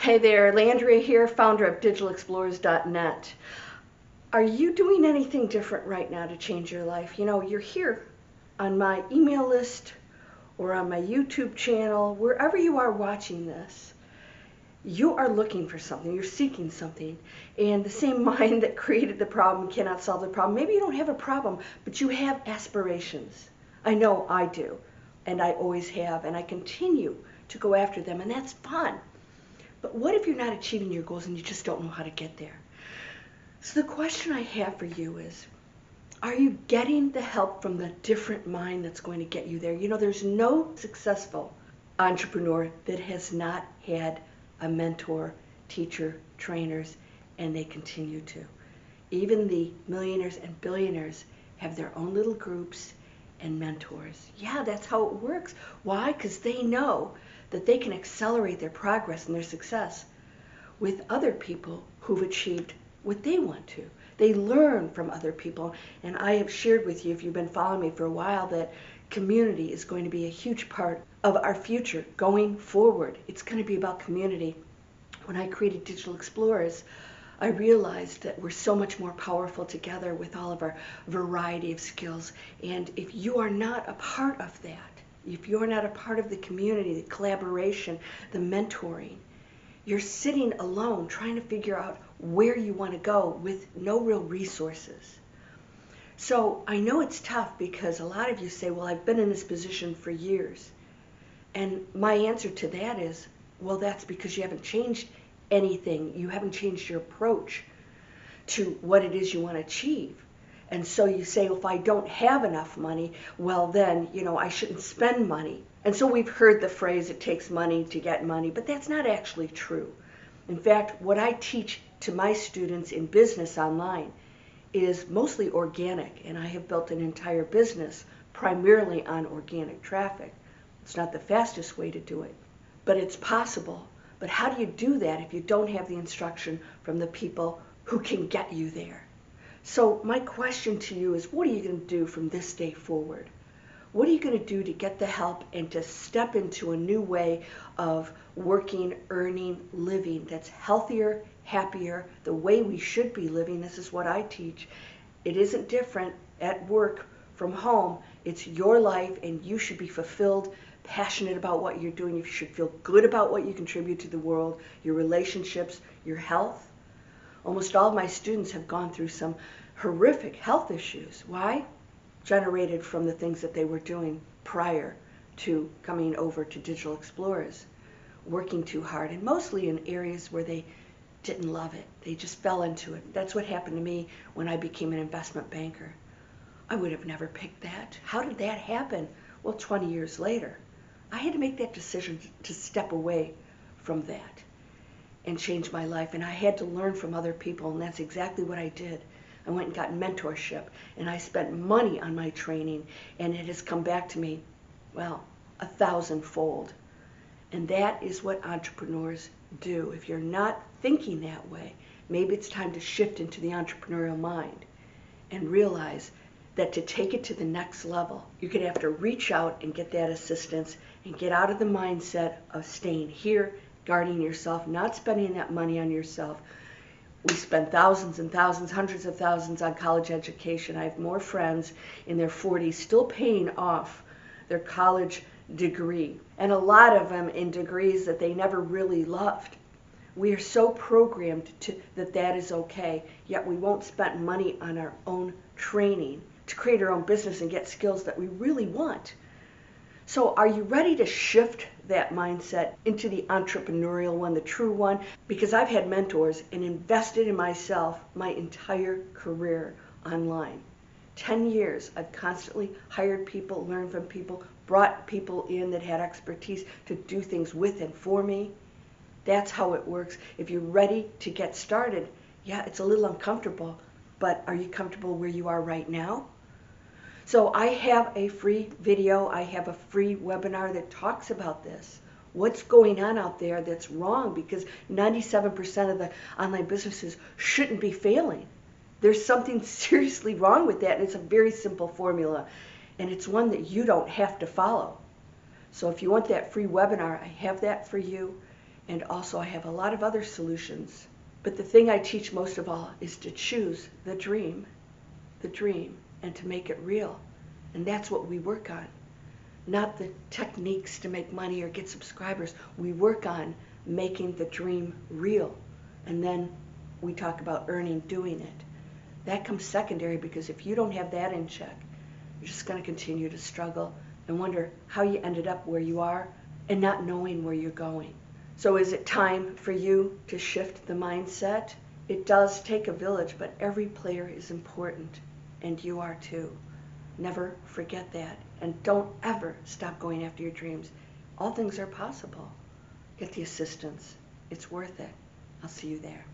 Hey there, Landria here, founder of digitalexplorers.net. Are you doing anything different right now to change your life? You know, you're here on my email list or on my YouTube channel, wherever you are watching this. You are looking for something, you're seeking something, and the same mind that created the problem cannot solve the problem. Maybe you don't have a problem, but you have aspirations. I know I do, and I always have, and I continue to go after them, and that's fun. But what if you're not achieving your goals and you just don't know how to get there? So the question I have for you is, are you getting the help from the different mind that's going to get you there? You know, there's no successful entrepreneur that has not had a mentor, teacher, trainers, and they continue to. Even the millionaires and billionaires have their own little groups and mentors. Yeah, that's how it works. Why? Because they know that they can accelerate their progress and their success with other people who've achieved what they want to. They learn from other people, and I have shared with you, if you've been following me for a while, that community is going to be a huge part of our future going forward. It's going to be about community. When I created Digital Explorers, I realized that we're so much more powerful together with all of our variety of skills, and if you are not a part of that, if you're not a part of the community, the collaboration, the mentoring, you're sitting alone trying to figure out where you want to go with no real resources. So I know it's tough because a lot of you say, well, I've been in this position for years. And my answer to that is, well, that's because you haven't changed anything. You haven't changed your approach to what it is you want to achieve. And so you say, well, if I don't have enough money, well then, I shouldn't spend money. And so we've heard the phrase, it takes money to get money, but that's not actually true. In fact, what I teach to my students in business online is mostly organic, and I have built an entire business primarily on organic traffic. It's not the fastest way to do it, but it's possible. But how do you do that if you don't have the instruction from the people who can get you there? So my question to you is, what are you going to do from this day forward? What are you going to do to get the help and to step into a new way of working, earning, living that's healthier, happier, the way we should be living? This is what I teach. It isn't different at work from home. It's your life, and you should be fulfilled, passionate about what you're doing. You should feel good about what you contribute to the world, your relationships, your health. Almost all of my students have gone through some horrific health issues. Why? Generated from the things that they were doing prior to coming over to Digital Explorers, working too hard, and mostly in areas where they didn't love it. They just fell into it. That's what happened to me when I became an investment banker. I would have never picked that. How did that happen? Well, 20 years later, I had to make that decision to step away from that and change my life, and I had to learn from other people, and that's exactly what I did. I went and got mentorship, and I spent money on my training, and it has come back to me, well, 1,000-fold. And that is what entrepreneurs do. If you're not thinking that way, maybe it's time to shift into the entrepreneurial mind and realize that to take it to the next level, you're going to have to reach out and get that assistance and get out of the mindset of staying here, guarding yourself, not spending that money on yourself. We spend thousands and thousands, hundreds of thousands on college education. I have more friends in their 40s still paying off their college degree, and a lot of them in degrees that they never really loved. We are so programmed that is okay, yet we won't spend money on our own training to create our own business and get skills that we really want. So are you ready to shift that mindset into the entrepreneurial one, the true one? Because I've had mentors and invested in myself my entire career online. 10 years, I've constantly hired people, learned from people, brought people in that had expertise to do things with and for me. That's how it works. If you're ready to get started, yeah, it's a little uncomfortable, but are you comfortable where you are right now? So I have a free video, I have a free webinar that talks about this. What's going on out there that's wrong? Because 97% of the online businesses shouldn't be failing. There's something seriously wrong with that, and it's a very simple formula, and it's one that you don't have to follow. So if you want that free webinar, I have that for you, And also I have a lot of other solutions. But the thing I teach most of all is to choose the dream, and to make it real. And that's what we work on. Not the techniques to make money or get subscribers. We work on making the dream real. And then we talk about earning doing it. That comes secondary, because if you don't have that in check, you're just going to continue to struggle and wonder how you ended up where you are and not knowing where you're going. So is it time for you to shift the mindset? It does take a village, but every player is important, and you are too. Never forget that. And don't ever stop going after your dreams. All things are possible. Get the assistance. It's worth it. I'll see you there.